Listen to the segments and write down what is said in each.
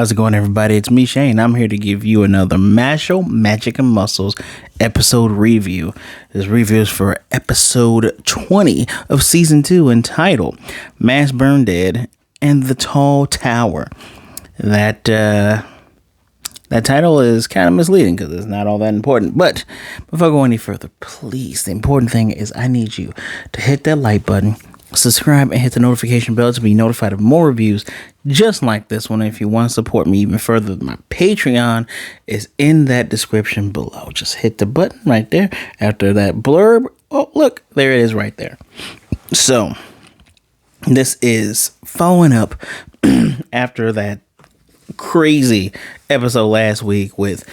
How's it going, everybody? It's me, Shane. I'm here to give you another Mashle, Magic and Muscles episode review. This review is for episode 20 of season 2, entitled Burnedead and the Tall Tower. That title is kind of misleading because it's not all that important. But before I go any further, please, the important thing is I need you to hit that like button, subscribe, and hit the notification bell to be notified of more reviews just like this one. If you want to support me even further, my Patreon is in that description below. Just hit the button right there after that blurb. Oh, look, there it is right there. So this is following up after that crazy episode last week with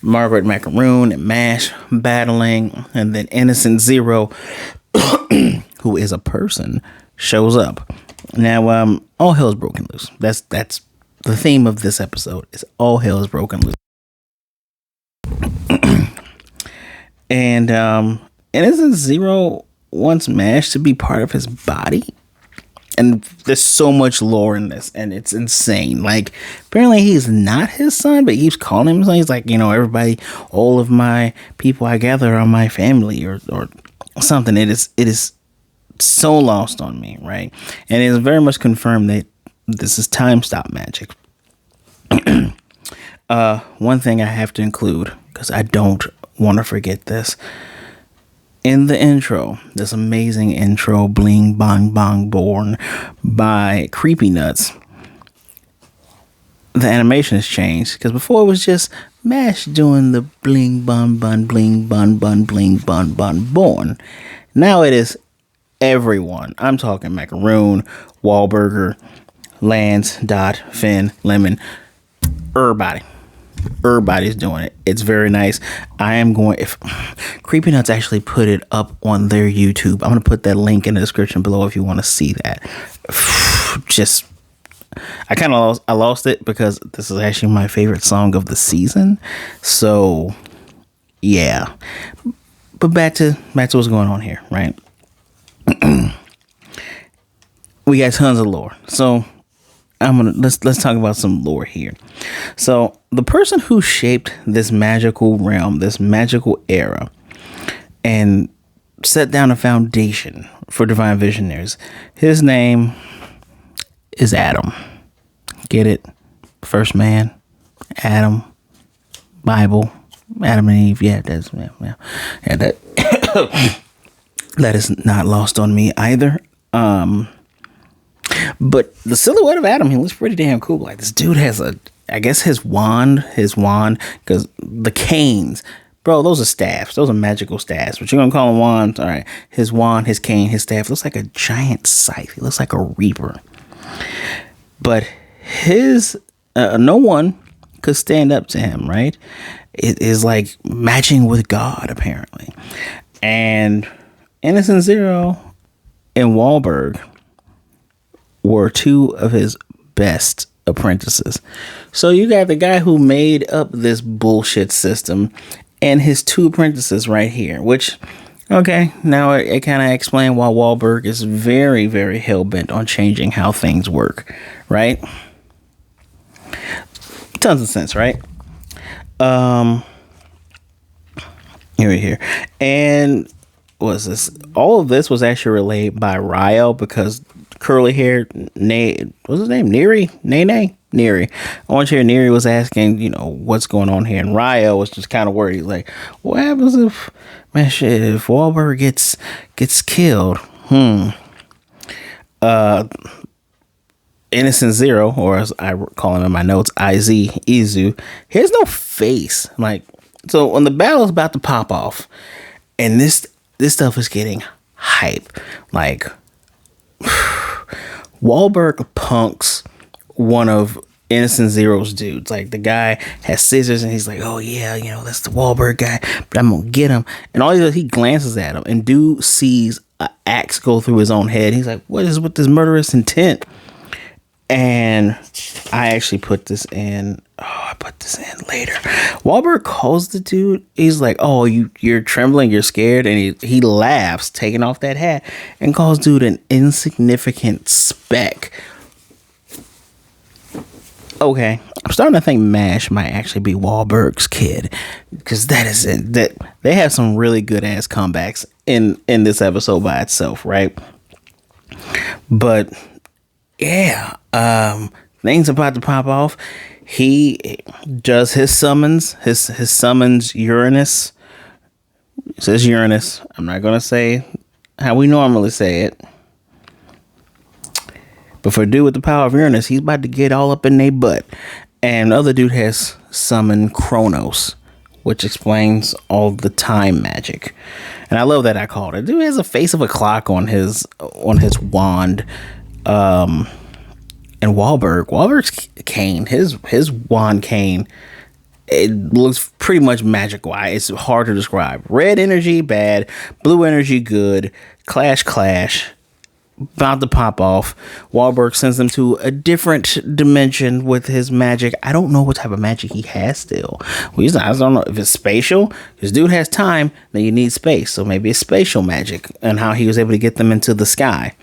Margarette, Macaron, and Mash battling, and then Innocent Zero, who is a person, shows up. Now, all hell is broken loose. That's the theme of this episode. Is all hell is broken loose. And Innocent Zero wants Mash to be part of his body. And there's so much lore in this, and it's insane. Like, apparently he's not his son, but he keeps calling him son. He's like, everybody, all of my people I gather are my family, or something. It is so lost on me, right? And it is very much confirmed that this is time stop magic. One thing I have to include, because I don't want to forget this. In the intro, this amazing intro, Bling Bang Bang Born by Creepy Nuts, the animation has changed, because before it was just Mash doing the Bling Bang Bang Bling Bang Bang Bling Bang Bang Born. Now it is everyone. I'm talking Macaron, Wahlberg, Lance, Dot, Finn, Lemon, everybody. Everybody's doing it. It's very nice. I am going, if Creepy Nuts actually put it up on their YouTube, I'm going to put that link in the description below if you want to see that. Just, I lost it because this is actually my favorite song of the season. So, yeah. But back to what's going on here, right? We got tons of lore. So, let's talk about some lore here. So the person who shaped this magical realm, this magical era, and set down a foundation for divine visionaries, his name is Adam. Get it? First man, Adam, Bible, Adam and Eve. Yeah, that that is not lost on me either. But the silhouette of Adam, he looks pretty damn cool. Like, this dude has his wand, because the canes, bro, those are staffs. Those are magical staffs. But you're going to call them wands? All right. His wand, his cane, his staff looks like a giant scythe. He looks like a reaper. But no one could stand up to him, right? It is like matching with God, apparently. And Innocent Zero and Wahlberg were two of his best apprentices. So you got the guy who made up this bullshit system and his two apprentices right here, which, okay, now it kind of explains why Wahlberg is very, very hell-bent on changing how things work, right? Tons of sense, right? Here. And what's this? All of this was actually relayed by Reveiw, because curly hair, what's his name? Neri? Neri. I want to hear Neri was asking, what's going on here. And Reveiw was just kind of worried. He's like, what happens if Wahlberg gets killed? Innocent Zero, or as I call him in my notes, Izu, he has no face. Like, so when the battle is about to pop off, and this stuff is getting hype, like, Wahlberg punks one of Innocent Zero's dudes. Like, the guy has scissors and he's like, oh yeah, that's the Wahlberg guy, but I'm gonna get him. And all he does, he glances at him, and dude sees an axe go through his own head. He's like, what is with this murderous intent? And I actually put this in. I put this in later. Wahlberg calls the dude. He's like, "Oh, you're trembling. You're scared." And he laughs, taking off that hat, and calls dude an insignificant speck. Okay, I'm starting to think MASH might actually be Wahlberg's kid, because that is it. That they have some really good ass comebacks in this episode by itself, right? But yeah, things about to pop off. He does his summons, his summons Uranus. It says Uranus. I'm not gonna say how we normally say it. But for a dude with the power of Uranus, he's about to get all up in their butt. And the other dude has summoned Kronos, which explains all the time magic. And I love that I called it. Dude has a face of a clock on his wand. And Wahlberg's cane, his wand cane, it looks pretty much magical. It's hard to describe. Red energy, bad. Blue energy, good. Clash. About to pop off. Wahlberg sends them to a different dimension with his magic. I don't know what type of magic he has still. I don't know if it's spatial. This dude has time, then you need space. So maybe it's spatial magic and how he was able to get them into the sky.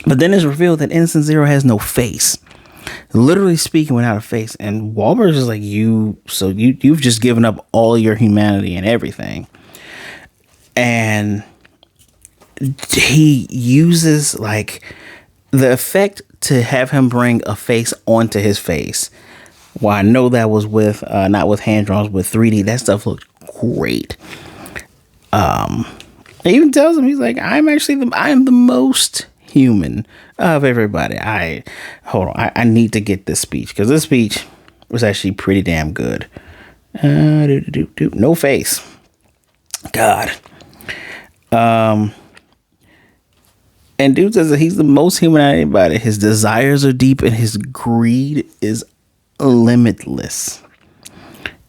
But then it's revealed that Innocent Zero has no face. Literally speaking, without a face. And Wahlberg's is like, you've just given up all your humanity and everything. And he uses like the effect to have him bring a face onto his face. Well, I know that was with not with hand draws, with 3D. That stuff looked great. He even tells him, he's like, I am the most human of everybody. I need to get this speech, because this speech was actually pretty damn good. No face. God. And dude says that he's the most human out of anybody. His desires are deep and his greed is limitless.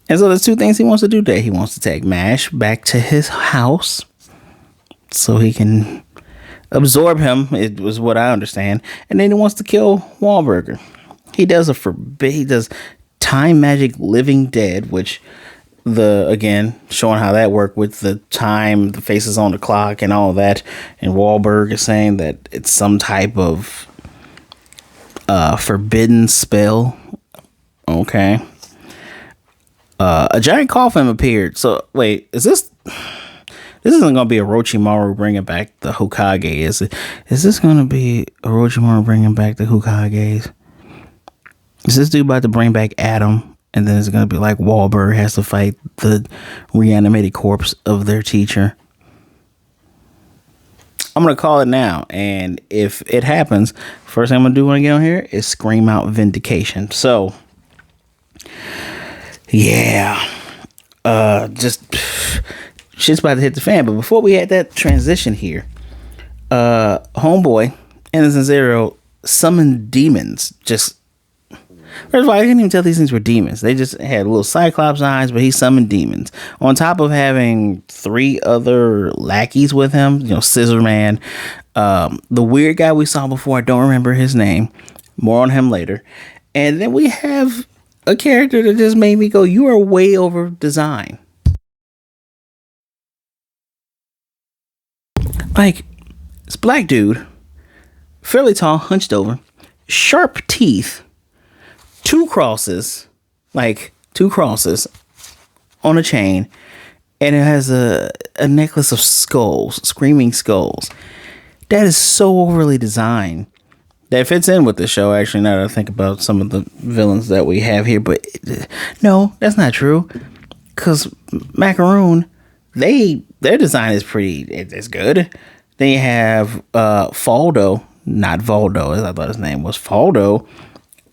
And so there's two things he wants to do today. He wants to take MASH back to his house so he can absorb him, it was what I understand. And then he wants to kill Wahlberg. He does time magic living dead, which again, showing how that worked with the time, the faces on the clock and all that. And Wahlberg is saying that it's some type of forbidden spell. Okay. A giant coffin appeared. So wait, this isn't going to be Orochimaru bringing back the Hokage, is it? Is this going to be Orochimaru bringing back the Hokages? Is this dude about to bring back Adam? And then it's going to be like Wahlberg has to fight the reanimated corpse of their teacher. I'm going to call it now. And if it happens, first thing I'm going to do when I get on here is scream out vindication. So, yeah. Just shit's about to hit the fan. But before we had that transition here, homeboy, Innocent Zero, summoned demons. First of all, I couldn't even tell these things were demons. They just had little cyclops eyes, but he summoned demons. On top of having 3 other lackeys with him, Scissor Man, the weird guy we saw before, I don't remember his name. More on him later. And then we have a character that just made me go, you are way over design. Like, this black dude, fairly tall, hunched over, sharp teeth, 2 crosses on a chain, and it has a necklace of skulls, screaming skulls. That is so overly designed that fits in with the show, actually, now that I think about some of the villains that we have here. But no, that's not true, because Macaron, their design is it's good. Then you have Faldo, not Valdo, as I thought his name was, Faldo.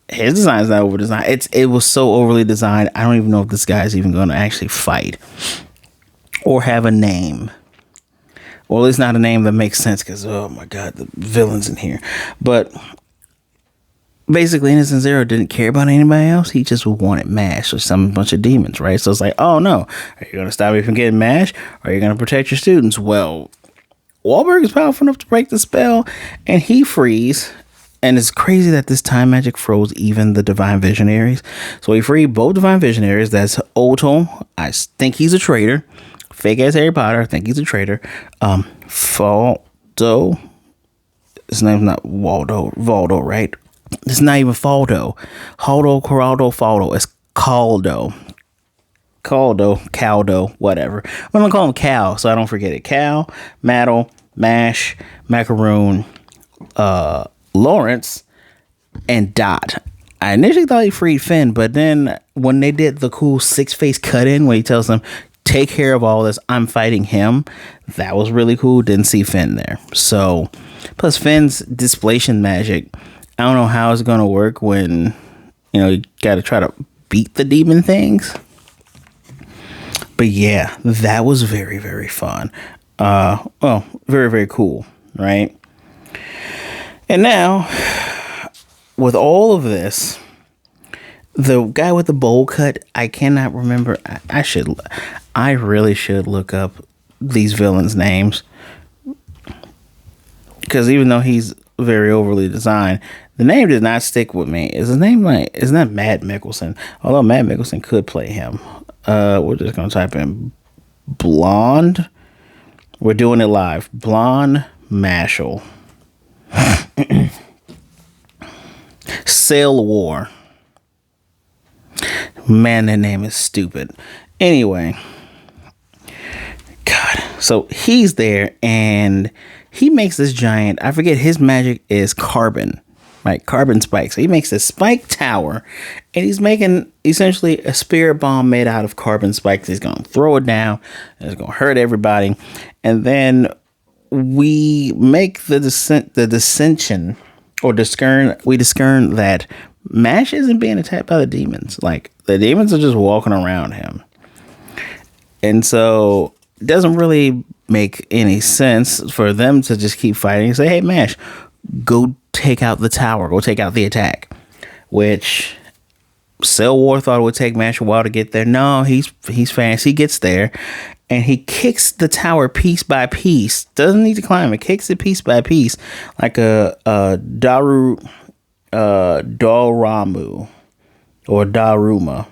His design is not over designed. It was so overly designed. I don't even know if this guy is even going to actually fight or have a name, or at least not a name that makes sense. Because oh my god, the villains in here. But basically, Innocent Zero didn't care about anybody else. He just wanted MASH or some bunch of demons, right? So it's like, oh no, are you going to stop me from getting MASH? Or are you going to protect your students? Well, Wahlberg is powerful enough to break the spell, and he frees. And it's crazy that this time magic froze even the Divine Visionaries. So he freed both Divine Visionaries. That's Otto. I think he's a traitor. Fake ass Harry Potter. I think he's a traitor. Faldo. His name's not Valdo, right? It's not even Faldo. Haldo, Coraldo, Faldo. It's Kaldo. Kaldo, whatever. I'm going to call him Cal so I don't forget it. Cal, Madl, Mash, Macaron, Lawrence, and Dot. I initially thought he freed Finn, but then when they did the cool 6-face cut-in where he tells them, take care of all this, I'm fighting him, that was really cool. Didn't see Finn there. So, plus Finn's displacement magic, I don't know how it's going to work when, you got to try to beat the demon things. But yeah, that was very, very fun. Well, very, very cool, right? And now, with all of this, the guy with the bowl cut, I cannot remember. I really should look up these villains' names. Because even though he's very overly designed, the name did not stick with me. Is his name isn't that Matt Mickelson? Although Matt Mickelson could play him. We're just going to type in Blonde. We're doing it live. Blonde Mashle. Sail War. Man, that name is stupid. Anyway. God. So he's there and he makes this giant, I forget, his magic is carbon. Right, carbon spikes. So he makes a spike tower, and he's making essentially a spirit bomb made out of carbon spikes. He's gonna throw it down, and it's gonna hurt everybody. And then we make the dissension, or discern. We discern that Mash isn't being attacked by the demons. Like the demons are just walking around him, and so it doesn't really make any sense for them to just keep fighting and say, "Hey, Mash, go take out the tower, go take out the attack," which Cell War thought it would take Mash a while to get there. No, he's fast. He gets there and he kicks the tower piece by piece. Doesn't need to climb it. Kicks it piece by piece like a Doramu or Daruma.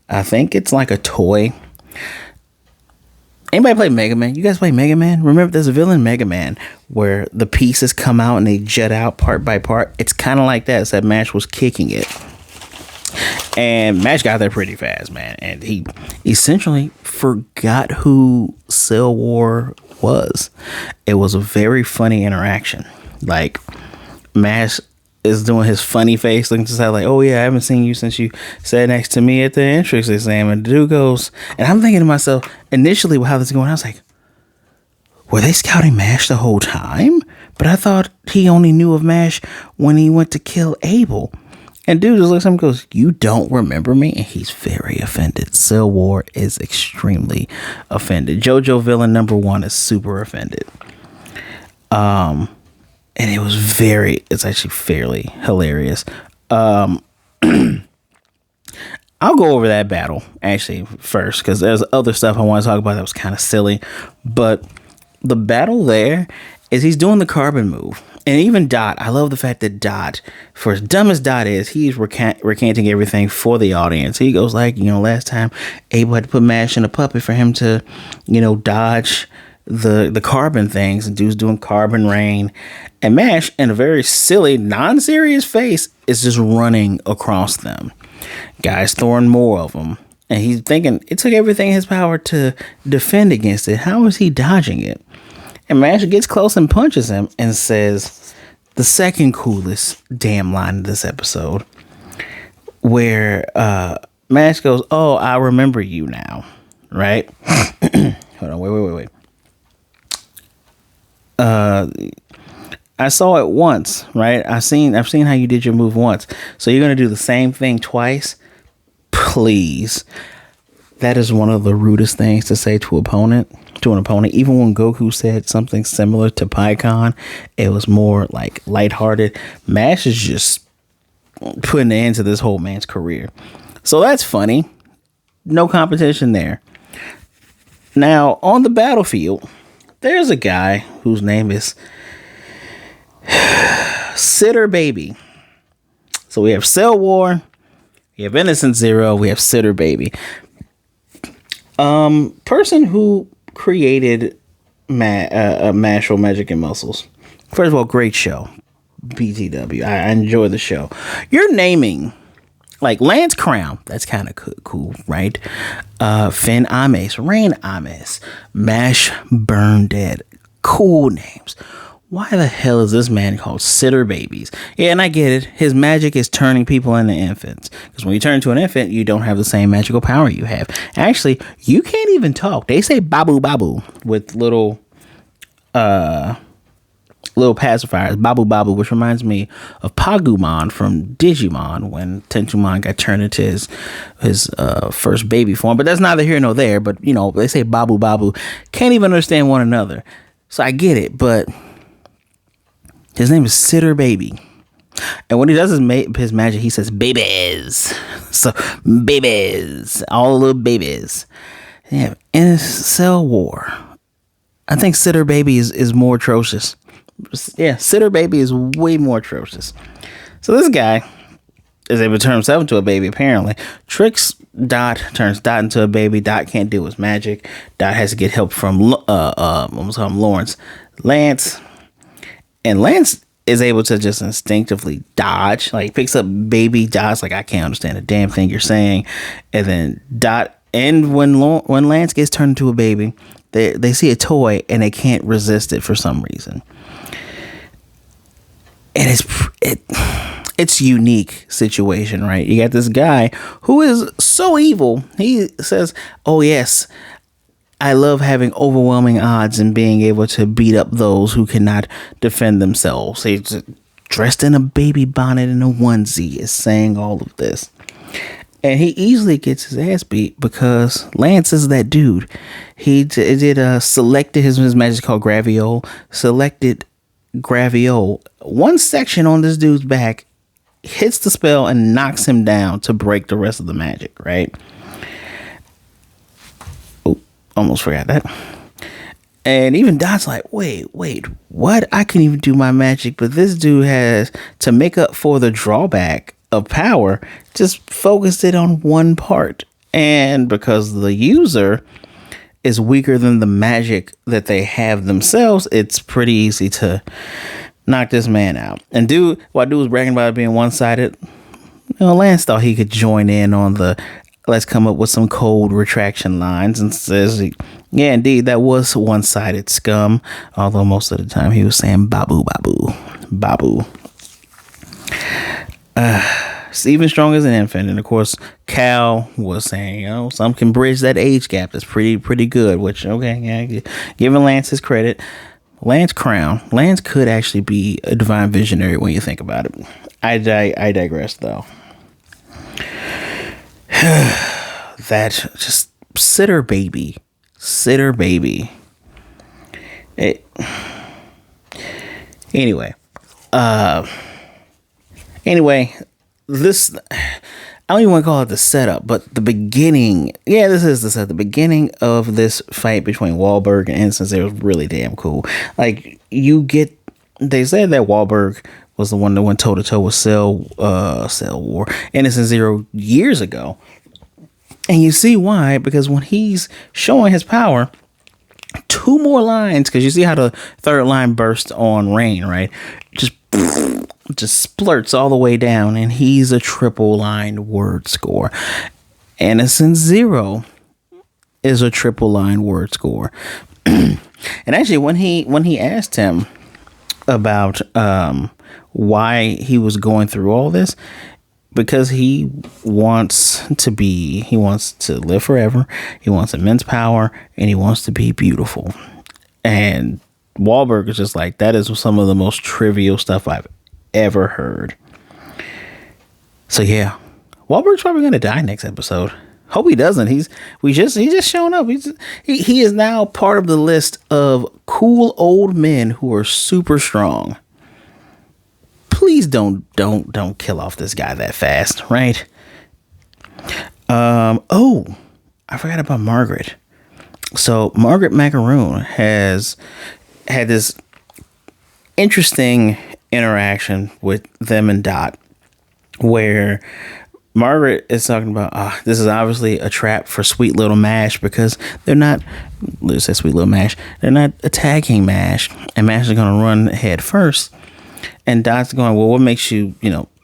I think it's like a toy. Anybody play Mega Man? You guys play Mega Man? Remember, there's a villain Mega Man where the pieces come out and they jet out part by part. It's kind of like that. It's that Mash was kicking it. And Mash got there pretty fast, man. And he essentially forgot who Cell War was. It was a very funny interaction. Like, Mash is doing his funny face, looking to the side like, oh yeah, I haven't seen you since you sat next to me at the entrance exam. And the dude goes, and I'm thinking to myself, initially how this is going, I was like, were they scouting Mash the whole time? But I thought he only knew of Mash when he went to kill Abel. And dude just looks at him and goes, you don't remember me? And he's very offended. Cell War is extremely offended. JoJo villain number 1 is super offended. And it's actually fairly hilarious. I'll go over that battle actually first, because there's other stuff I want to talk about that was kind of silly. But the battle there is he's doing the carbon move. And even Dot, I love the fact that Dot, for as dumb as Dot is, he's recanting everything for the audience. He goes like, last time Abel had to put Mash in a puppet for him to, dodge the carbon things, and dude's doing carbon rain, and Mash, in a very silly, non-serious face, is just running across them. Guy's throwing more of them, and he's thinking it took everything in his power to defend against it. How is he dodging it? And Mash gets close and punches him and says the second coolest damn line of this episode, where Mash goes, oh, I remember you now, right? Hold on, wait. I saw it once, right? I've seen how you did your move once. So you're gonna do the same thing twice? Please. That is one of the rudest things to say to an opponent. Even when Goku said something similar to PyCon, it was more like lighthearted. Mash is just putting an end to this whole man's career. So that's funny. No competition there. Now, on the battlefield, there's a guy whose name is Sitter Baby. So we have Cell War, we have Innocent Zero, we have Sitter Baby. Person who created Mashle Magic and Muscles. First of all, great show. BTW. I enjoy the show. You're naming like Lance Crown. That's kind of cool, right? Finn Ames, Rain Ames, Mash Burnedead. Cool names. Why the hell is this man called Sitter Babies? Yeah, and I get it. His magic is turning people into infants. Because when you turn into an infant, you don't have the same magical power you have. Actually, you can't even talk. They say babu babu with little pacifiers. Babu babu, which reminds me of Pagumon from Digimon when Tensumon got turned into his first baby form. But that's neither here nor there. But, you know, they say babu babu. Can't even understand one another. So I get it, but his name is Sitter Baby. And when he does his magic, he says babies. So babies, all the little babies. Yeah, Incel War. I think Sitter Baby is more atrocious. Yeah, Sitter Baby is way more atrocious. So this guy is able to turn himself into a baby, apparently. Tricks Dot, turns Dot into a baby. Dot can't do his magic. Dot has to get help from Lawrence. Lance. And Lance is able to just instinctively dodge. Like, picks up baby Dot's like, I can't understand a damn thing you're saying. And then Dot, and when Lance gets turned into a baby, they see a toy and they can't resist it for some reason. And it's unique situation, right? You got this guy who is so evil. He says, oh yes, I love having overwhelming odds and being able to beat up those who cannot defend themselves. He's dressed in a baby bonnet and a onesie, is saying all of this. And he easily gets his ass beat because Lance is that dude. He did selected his magic called Reveiw, selected Reveiw. One section on this dude's back hits the spell and knocks him down to break the rest of the magic, right? Almost forgot that. And even Dot's like, wait, what? I can even do my magic, but this dude has, to make up for the drawback of power, just focused it on one part. And because the user is weaker than the magic that they have themselves, it's pretty easy to knock this man out. And while dude was bragging about it being one-sided, Lance thought he could join in on the let's come up with some cold retraction lines, and says, yeah, indeed, that was one-sided scum. Although most of the time he was saying babu, babu, babu. Even strong as an infant. And of course, Cal was saying, some can bridge that age gap. That's pretty good, which, okay, yeah, giving Lance his credit. Lance could actually be a divine visionary when you think about it. I digress, though. That just Sitter Baby. Anyway, this, I don't even want to call it the setup, but the beginning. Yeah, this is the setup. The beginning of this fight between Wahlberg and Innocent Zero was really damn cool. Like, they said that Wahlberg was the one that went toe to toe with Cell War, Innocent Zero years ago. And you see why, because when he's showing his power, 2 more lines, because you see how the third line bursts on Rain, right? Just splurts all the way down, and he's a triple line word score. Innocent Zero is a triple line word score. And actually, when he asked him about why he was going through all this, because he wants to live forever, he wants immense power, and he wants to be beautiful. And Wahlberg is just like, that is some of the most trivial stuff I've ever heard. So yeah, Wahlberg's probably gonna die next episode. Hope he doesn't. He's just showing up. He is now part of the list of cool old men who are super strong. Please don't kill off this guy that fast, right? Oh, I forgot about Margaret. So Margaret Macaron has had this interesting interaction with them and Dot, where Margaret is talking about, this is obviously a trap for Sweet Little Mash, because they're not, let's say Sweet Little Mash, they're not attacking Mash, and Mash is going to run head first. And Dot's going, well, what makes you,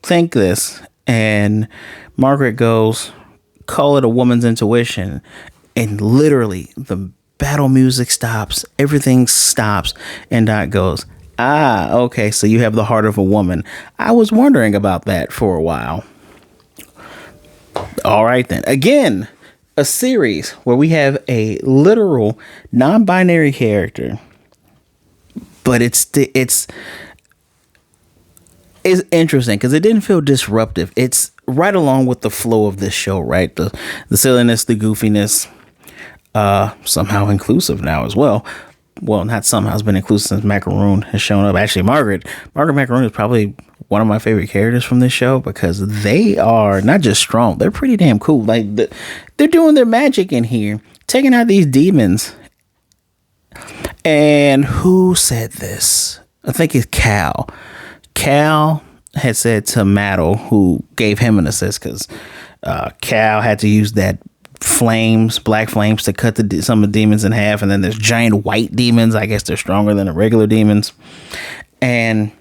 think this? And Margaret goes, call it a woman's intuition. And literally the battle music stops. Everything stops. And Dot goes, okay, so you have the heart of a woman. I was wondering about that for a while. All right, then. Again, a series where we have a literal non-binary character, but it's interesting because it didn't feel disruptive. It's right along with the flow of this show, right? The silliness, the goofiness, somehow inclusive now as well. Well, not somehow, it's been inclusive since Macaron has shown up. Actually, Margaret Macaron is probably one of my favorite characters from this show because they are not just strong, they're pretty damn cool. Like, they're doing their magic in here, taking out these demons. And who said this? I think it's Cal. Cal had said to Madl, who gave him an assist, because Cal had to use that black flames to cut some of the demons in half. And then there's giant white demons. I guess they're stronger than the regular demons. And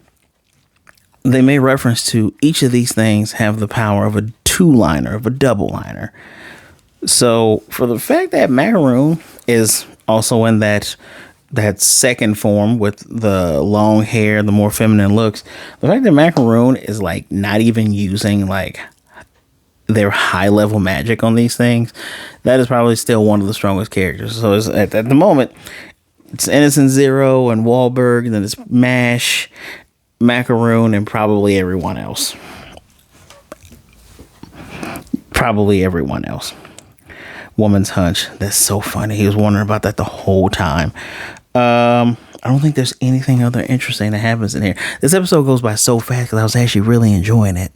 they made reference to each of these things have the power of a two-liner, of a double-liner. So for the fact that Macaron is also in that second form with the long hair, the more feminine looks, the fact that Macaron is like not even using like their high level magic on these things, that is probably still one of the strongest characters. So it's, at the moment, it's Innocent Zero and Wahlberg, and then it's Mash, Macaron, and probably everyone else. Woman's Hunch. That's so funny. He was wondering about that the whole time. I don't think there's anything other interesting that happens in here. This episode goes by so fast because I was actually really enjoying it.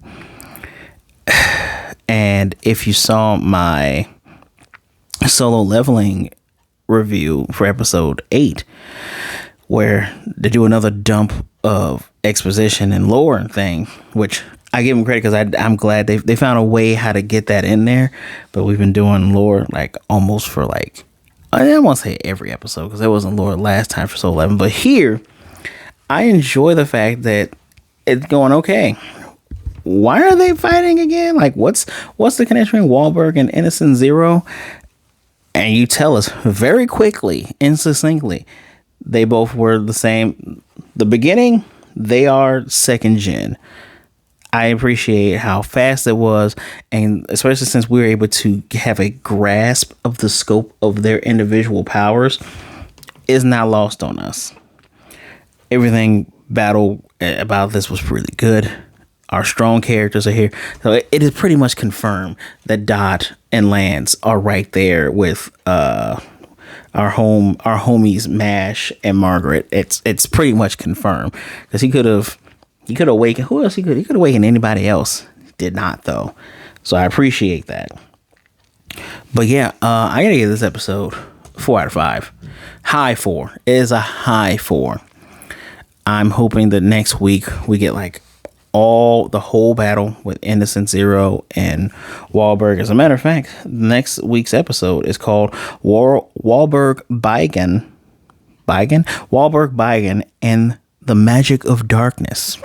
And if you saw my solo leveling review for episode 8, where they do another dump of exposition and lore and thing, which I give them credit because I'm glad they found a way how to get that in there. But we've been doing lore like almost for like, I won't say every episode because there wasn't lore last time for Soul 11. But here, I enjoy the fact that it's going, okay, why are they fighting again? Like, what's the connection between Wahlberg and Innocent Zero? And you tell us very quickly and succinctly, they both were the same. The beginning, they are second gen. I appreciate how fast it was, and especially since we were able to have a grasp of the scope of their individual powers, is not lost on us. Everything battle about this was really good. Our strong characters are here. So it is pretty much confirmed that Dot and Lance are right there with our homies Mash and Margaret. It's pretty much confirmed because he could have awakened who else he could awaken anybody else. Did not though. So I appreciate that. But yeah, I gotta give this episode 4 out of 5. High 4. It is a high 4. I'm hoping that next week we get like the whole battle with Innocent Zero and Wahlberg. As a matter of fact, next week's episode is called Wahlberg Beigen and the Magic of Darkness.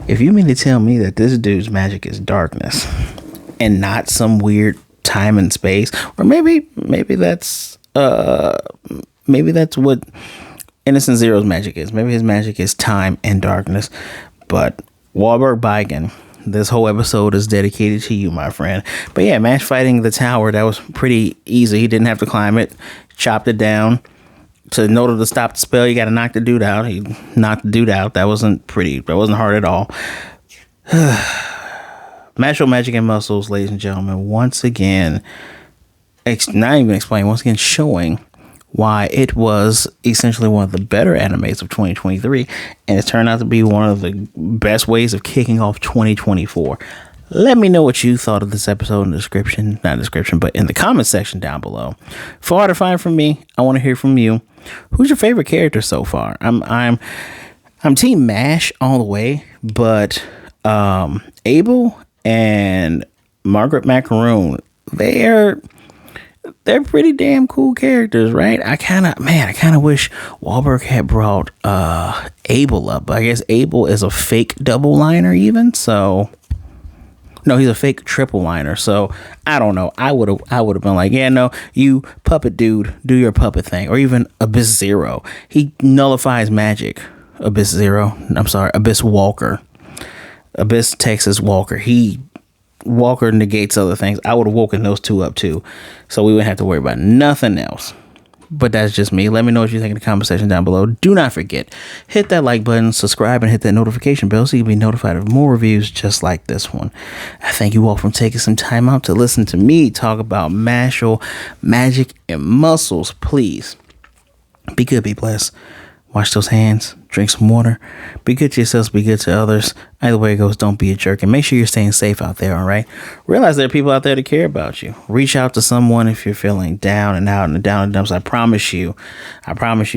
If you mean to tell me that this dude's magic is darkness and not some weird time and space, or maybe that's what Innocent Zero's magic is. Maybe his magic is time and darkness. But Wahlberg Beigen, this whole episode is dedicated to you, my friend. But yeah, Mash fighting the tower, that was pretty easy. He didn't have to climb it. Chopped it down. In order to stop the spell, you got to knock the dude out. He knocked the dude out. That wasn't hard at all. Mashle Magic and Muscles, ladies and gentlemen, once again, once again showing why it was essentially one of the better animes of 2023, and it turned out to be one of the best ways of kicking off 2024. Let me know what you thought of this episode in the description, but in the comment section down below. 4 out of 5 from me. I want to hear from you. Who's your favorite character so far? I'm Team Mash all the way, but Abel and Margaret Macaron, they're they're pretty damn cool characters, right? I kind of wish Wahlberg had brought Abel up. I guess Abel is a fake double liner even, so no, he's a fake triple liner. So I don't know. I would have been like, yeah, no, you puppet dude, do your puppet thing. Or even Abyss Zero. He nullifies magic. Abyss Zero. I'm sorry, Abyss Walker. Abyss Texas Walker. Walker negates other things. I would have woken those two up too. So we wouldn't have to worry about nothing else. But that's just me. Let me know what you think in the comment section down below. Do not forget, hit that like button, subscribe, and hit that notification bell so you can be notified of more reviews just like this one. I thank you all for taking some time out to listen to me talk about Mashle, magic, and muscles. Please, be good, be blessed. Wash those hands, drink some water, be good to yourselves, be good to others. Either way it goes, don't be a jerk, and make sure you're staying safe out there, all right? Realize there are people out there that care about you. Reach out to someone if you're feeling down and out and down in the dumps. I promise you,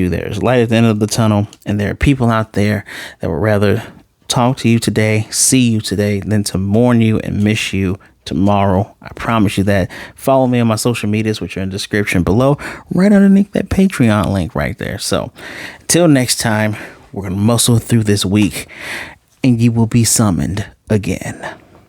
there's light at the end of the tunnel, and there are people out there that would rather talk to you today, see you today, than to mourn you and miss you tomorrow. I promise you that. Follow me on my social medias, which are in the description below, right underneath that Patreon link right there. So until next time, we're gonna muscle through this week and you will be summoned again.